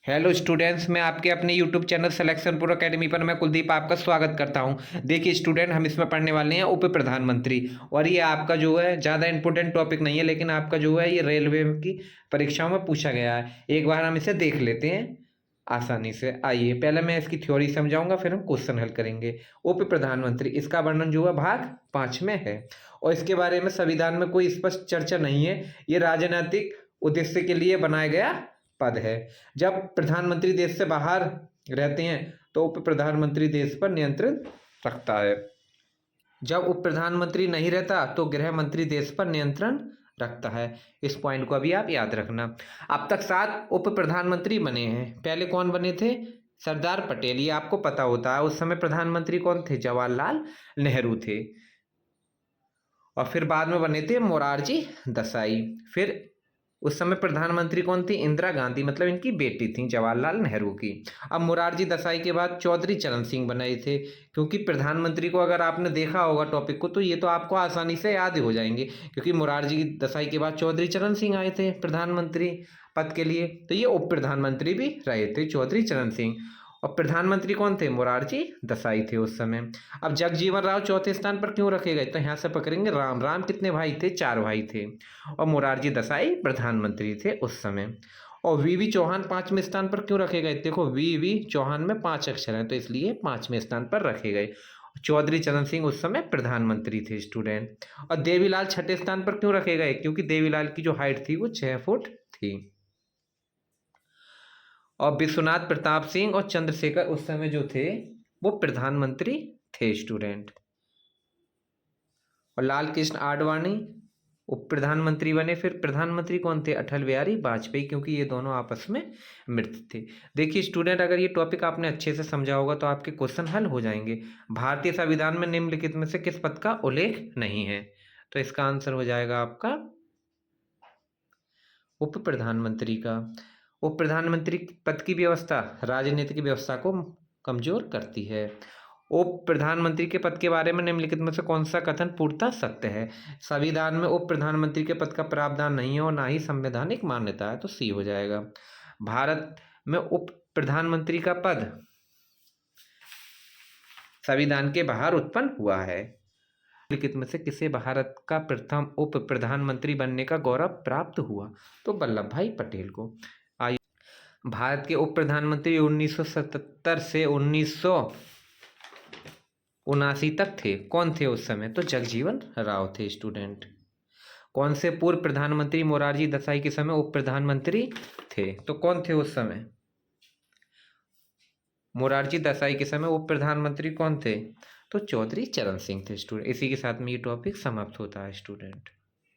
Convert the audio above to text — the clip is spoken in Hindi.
हेलो स्टूडेंट्स, मैं आपके अपने YouTube channel selection pro academy पर मैं कुलदीप आपका स्वागत करता हूं। देखिए स्टूडेंट, हम इसमें पढ़ने वाले हैं उप प्रधानमंत्री। और ये आपका जो है ज़्यादा इंपॉर्टेंट टॉपिक नहीं है, लेकिन आपका जो है ये रेलवे की परीक्षाओं में पूछा गया है। एक बार हम इसे देख लेते हैं आसानी से। आइए पहले मैं इसकी थ्योरी समझाऊंगा, फिर हम क्वेश्चन हल करेंगे। उप प्रधानमंत्री, इसका वर्णन जो है भाग 5 में है और इसके बारे में संविधान में कोई स्पष्ट चर्चा नहीं है। ये राजनीतिक उद्देश्य के लिए बनाया गया पद है। जब प्रधानमंत्री देश से बाहर रहते हैं तो उप प्रधानमंत्री देश पर नियंत्रण रखता है। जब उप प्रधानमंत्री नहीं रहता तो गृह मंत्री देश पर नियंत्रण रखता है। इस पॉइंट को अभी आप याद रखना। अब तक 7 उप प्रधानमंत्री बने हैं। पहले कौन बने थे? सरदार पटेल। ये आपको पता होता है। उस समय प्रधानमंत्री कौन थे? जवाहरलाल नेहरू थे। और फिर बाद में बने थे मोरारजी देसाई। फिर उस समय प्रधानमंत्री कौन थी? इंदिरा गांधी, मतलब इनकी बेटी थी जवाहरलाल नेहरू की। अब मोरारजी देसाई के बाद चौधरी चरण सिंह बनाए थे। क्योंकि प्रधानमंत्री को अगर आपने देखा होगा टॉपिक को, तो ये तो आपको आसानी से याद हो जाएंगे, क्योंकि मोरारजी देसाई के बाद चौधरी चरण सिंह आए थे प्रधानमंत्री पद के लिए। तो ये उप प्रधानमंत्री भी रहे थे, चौधरी चरण सिंह। और प्रधानमंत्री कौन थे? मोरारजी देसाई थे उस समय। अब जगजीवन राव चौथे स्थान पर क्यों रखे गए? तो यहाँ से पकड़ेंगे। राम राम कितने भाई थे? 4 भाई थे। और मोरारजी देसाई प्रधानमंत्री थे उस समय। और वीवी चौहान 5वें स्थान पर क्यों रखे गए? देखो वीवी चौहान में 5 अक्षर हैं, तो इसलिए 5वें स्थान पर रखे गए। चौधरी चरण सिंह उस समय प्रधानमंत्री थे स्टूडेंट। और देवीलाल 6ठे स्थान पर क्यों रखे गए? क्योंकि देवीलाल की जो हाइट थी वो 6 फुट थी। और विश्वनाथ प्रताप सिंह और चंद्रशेखर उस समय जो थे वो प्रधानमंत्री थे स्टूडेंट। और लाल कृष्ण आडवाणी उप प्रधानमंत्री बने। फिर प्रधानमंत्री कौन थे? अटल बिहारी वाजपेयी, क्योंकि ये दोनों आपस में मित्र थे। देखिए स्टूडेंट, अगर ये टॉपिक आपने अच्छे से समझा होगा तो आपके क्वेश्चन हल हो जाएंगे। भारतीय संविधान में निम्नलिखित में से किस पद का उल्लेख नहीं है? तो इसका आंसर हो जाएगा आपका उप प्रधानमंत्री का। उप प्रधानमंत्री पद की व्यवस्था राजनीतिक व्यवस्था को कमजोर करती है। उप प्रधानमंत्री के पद के बारे में निम्नलिखित में से कौन सा कथन पूर्णतः सत्य है? संविधान में उप प्रधानमंत्री के पद का प्रावधान नहीं है और ना ही संवैधानिक मान्यता है, तो सी हो जाएगा। भारत में उप प्रधानमंत्री का पद संविधान के बाहर उत्पन्न हुआ है। निम्नलिखित में से किसे भारत का प्रथम उप प्रधानमंत्री बनने का गौरव प्राप्त हुआ? तो वल्लभ भाई पटेल को। आइए, भारत के उप प्रधानमंत्री 1977 से 1979 तक थे। कौन थे उस समय? तो जगजीवन राव थे स्टूडेंट। कौन से पूर्व प्रधानमंत्री मोरारजी देसाई के समय उप प्रधानमंत्री थे? तो कौन थे उस समय? मोरारजी देसाई के समय उप प्रधानमंत्री कौन थे? तो चौधरी चरण सिंह थे स्टूडेंट। इसी के साथ में ये टॉपिक समाप्त होता है स्टूडेंट।